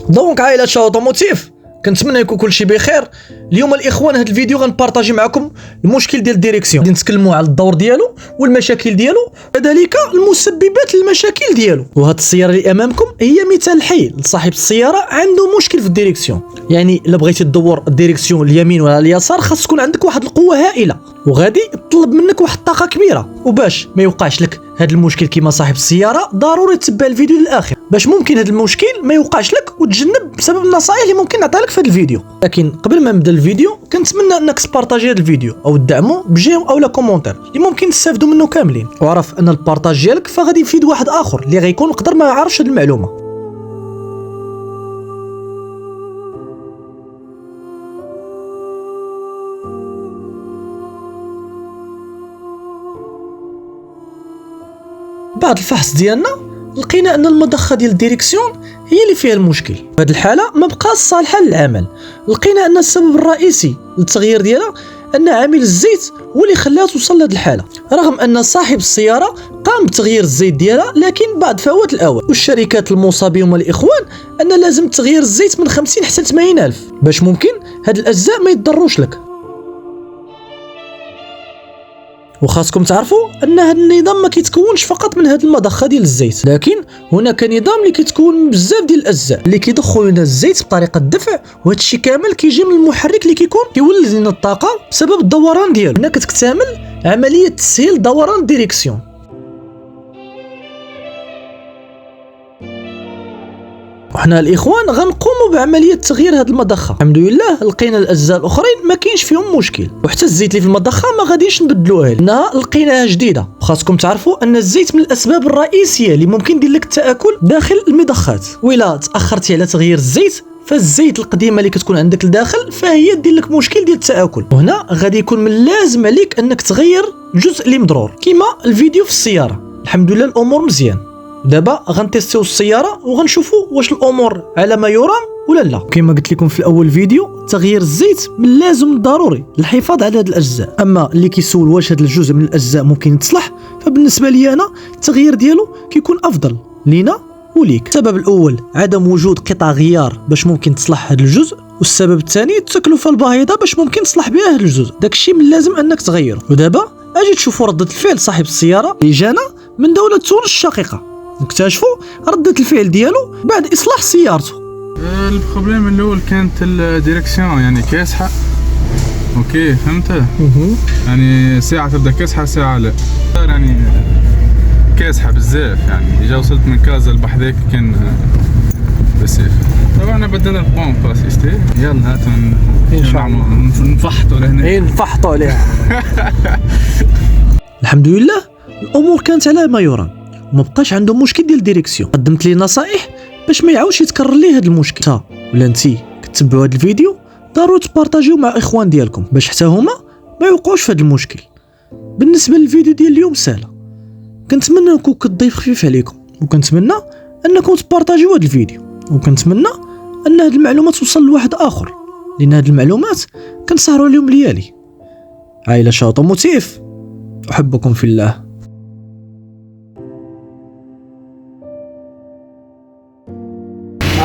دونك عائلة اوتوموتيف، كنتمنى يكون كلشي بخير. اليوم الاخوان هذا الفيديو غنبارطاجي معكم المشكل ديال الديريكسيون، غادي نتكلموا على الدور ديالو والمشاكل ديالو، كذلك المسببات للمشاكل ديالو. وهاد السياره اللي امامكم هي مثال حي لصاحب السياره عنده مشكل في الديريكسيون. يعني الا بغيتي تدور الديريكسيون اليمين ولا اليسار خاص تكون عندك واحد القوه هائله، وغادي تطلب منك واحد الطاقه كبيره. وباش ما يوقعش لك هذا المشكل كيما صاحب السياره ضروري تتبع الفيديو للاخر باش ممكن هذا المشكل ما يوقعش لك وتجنب بسبب النصائح اللي ممكن نعطيها لك في هذا الفيديو. لكن قبل ما نبدا الفيديو كنتمنى انك تبارطاجي هذا الفيديو او تدعمو بجيم او لا كومونتير اللي ممكن تستافدوا منه كاملين، وعرف ان البارطاج ديالك فغادي يفيد واحد اخر اللي غيكون قدر ما يعرفش هذه المعلومه. بعد الفحص ديالنا لقينا ان المضخه ديال الديريكسيون هي اللي فيها المشكل. في هذه الحاله ما بقاش صالحه للعمل. لقينا ان السبب الرئيسي للتغيير ديالها ان عامل الزيت هو اللي خلاها توصل لهذه الحاله، رغم ان صاحب السياره قام بتغيير الزيت ديالها لكن بعد فوات الاوان. والشركات الموصى بهم الاخوان ان لازم تغيير الزيت من 50 حتى 80 الف باش ممكن هاد الاجزاء ما يتضروش لك. وخاصكم تعرفوا ان هذا النظام ما كيتكونش فقط من هذه المضخه ديال الزيت، لكن هناك نظام اللي كيتكون من بزاف ديال الاجزاء اللي كيضخوا لنا الزيت بطريقه الدفع، وهذا الشيء كامل كيجي من المحرك اللي كيولد لنا الطاقه بسبب الدوران ديالو. هنا كتكتمل عمليه تسهيل دوران الديريكسيون. وحنا الاخوان غنقوموا بعمليه تغيير هذه المضخه. الحمد لله لقينا الاجزاء الاخرين ما كاينش فيهم مشكل، وحتى الزيت اللي في المضخه ما غاديش نبدلوها لانها لقيناها جديده. وخاصكم تعرفوا ان الزيت من الاسباب الرئيسيه اللي ممكن يدير لك التاكل داخل المضخات، وإلا تاخرتي على تغيير الزيت فالزيت القديمه اللي كتكون عندك لداخل فهي دير لك مشكل ديال التاكل. وهنا غادي يكون من لازم عليك انك تغير الجزء اللي مضرور كيما الفيديو في السياره. الحمد لله الامور مزيان. دابا غنتيستيو السياره وغنشوفوا واش الامور على ما يرام ولا لا. كما قلت لكم في الاول فيديو، تغيير الزيت من لازم ضروري للحفاظ على هذه الاجزاء. اما اللي كيسول واش هذا الجزء من الاجزاء ممكن يتصلح، فبالنسبه لي انا التغيير ديالو كيكون افضل لينا وليك. السبب الاول عدم وجود قطع غيار باش ممكن تصلح هذا الجزء، والسبب الثاني التكلفه الباهظه باش ممكن تصلح بها هذا الجزء. داكشي من لازم انك تغيره. ودابا اجي تشوفوا رده الفعل صاحب السياره اللي جانا من دوله تونس الشقيقه، نكتشفوا ردة الفعل ديالو بعد إصلاح سيارته. البروبليم الأول كانت الديريكسيون يعني كاسحة. أوكي فهمت؟ يعني ساعة تبدأ كاسحة ساعة لا، يعني كاسحة بزاف. يعني إجا وصلت من كازا لبحذاك كان بسيف. طبعا بدلنا البومب اسيستي. يلا هاتوا إن شاء الله نفحطوا لهنا. إيه نفحطوا عليها. الحمد لله الأمور كانت على ما يرام، وما بقاش عنده مشكل ديال الديريكسيون. قدمت لي نصائح باش ما يعاودش يتكرر ليه هذا المشكل. تا ولا انتي كتبعوا هذا الفيديو ضروري تبارطاجيو مع اخوان ديالكم باش حتى هما ما يوقعوش في هذا المشكل. بالنسبه للفيديو ديال اليوم سهله، كنتمنى نكون كضيف خفيف عليكم، وكنتمنى انكم تبارطاجيو هذا الفيديو، وكنتمنى ان هذه المعلومات توصل لواحد اخر، لان هذه المعلومات كنسهروا اليوم ليالي. عائله اوتوموتيف، احبكم في الله.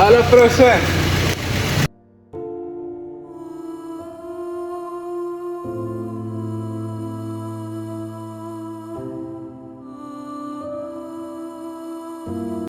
À la prochaine.